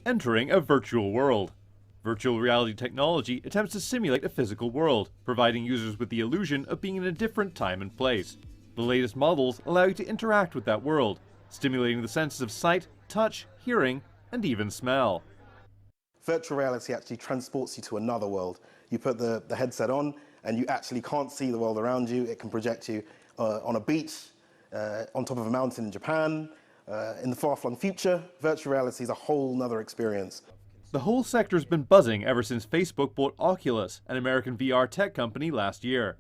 Entering a virtual world. Virtual reality technology attempts to simulate a physical world, providing users with the illusion of being in a different time and place. The latest models allow you to interact with that world, stimulating the senses of sight, touch, hearing, and even smell. Virtual reality actually transports you to another world. You put the headset on and you actually can't see the world around you. It can project you on a beach, on top of a mountain in Japan, in the far-flung future. Virtual reality is a whole nother experience. The whole sector's been buzzing ever since Facebook bought Oculus, an American VR tech company, last year.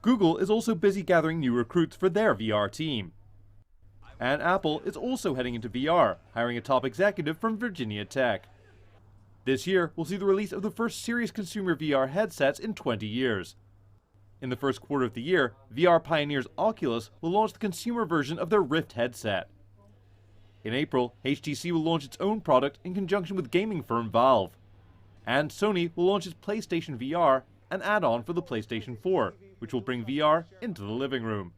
Google is also busy gathering new recruits for their VR team. And Apple is also heading into VR, hiring a top executive from Virginia Tech. This year, we'll see the release of the first serious consumer VR headsets in 20 years. In the first quarter of the year, VR pioneers Oculus will launch the consumer version of their Rift headset. In April, HTC will launch its own product in conjunction with gaming firm Valve. And Sony will launch its PlayStation VR, an add-on for the PlayStation 4, which will bring VR into the living room.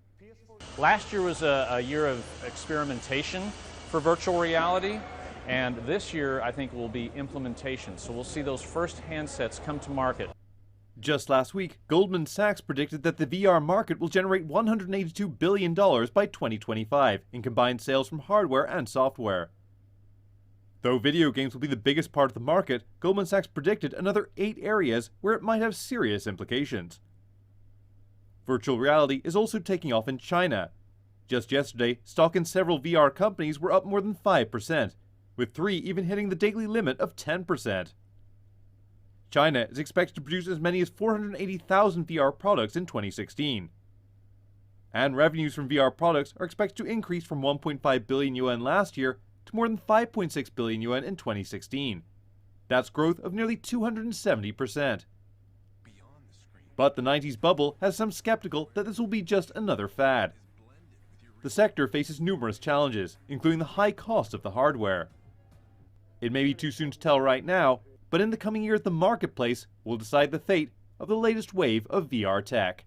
Last year was a year of experimentation for virtual reality, and this year I think will be implementation. So we'll see those first handsets come to market. Just last week, Goldman Sachs predicted that the VR market will generate $182 billion by 2025 in combined sales from hardware and software. Though video games will be the biggest part of the market, Goldman Sachs predicted another 8 areas where it might have serious implications. Virtual reality is also taking off in China. Just yesterday, stock in several VR companies were up more than 5%, with 3 even hitting the daily limit of 10%. China is expected to produce as many as 480,000 VR products in 2016. And revenues from VR products are expected to increase from 1.5 billion yuan last year to more than 5.6 billion yuan in 2016. That's growth of nearly 270%. But the 90s bubble has some skeptical that this will be just another fad. The sector faces numerous challenges, including the high cost of the hardware. It may be too soon to tell right now, but in the coming years the marketplace will decide the fate of the latest wave of VR tech.